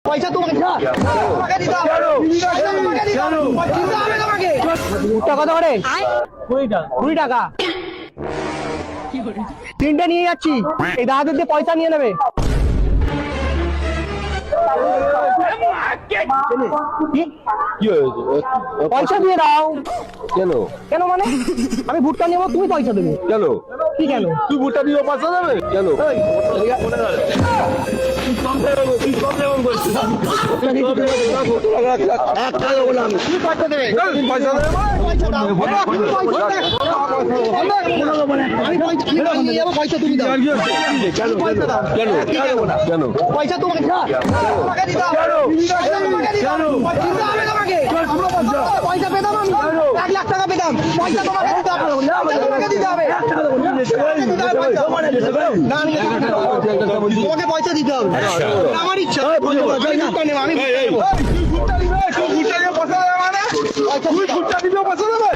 পয়সা তোমাকে দিতে হবে। ভুট্টা কত করে? 20 টাকা। 3টে নিয়ে যাচ্ছি, এই দাদাদের দিয়ে পয়সা নিয়ে নেবে। কি হয়েছে? পয়সা দিয়ে দাও। কেন কেন মানে? আমি ভুট্টা নেবো, তুমি পয়সা দেবে। কেন কি কেন? তুই ভুট্টা দিয়ে পয়সা দেবে কেন? পয়সা দেবে। পয়সা দেবে পয়সা তুমি দাও। পয়সা দাও। কেন কেন পয়সা তোমাকে দিতে হবে। পয়সা পেতাম আমি, 1 লাখ টাকা পেতাম। পয়সা তোমাকে দিতে হবে। তোমাকে দিতে হবে। তোমাকে পয়সা দিতে হবে। আমার ইচ্ছা। আমি ভুট্টা দিবে পয়সা দেবে মানে? তুই ভুট্টা দিবে পয়সা দেবে?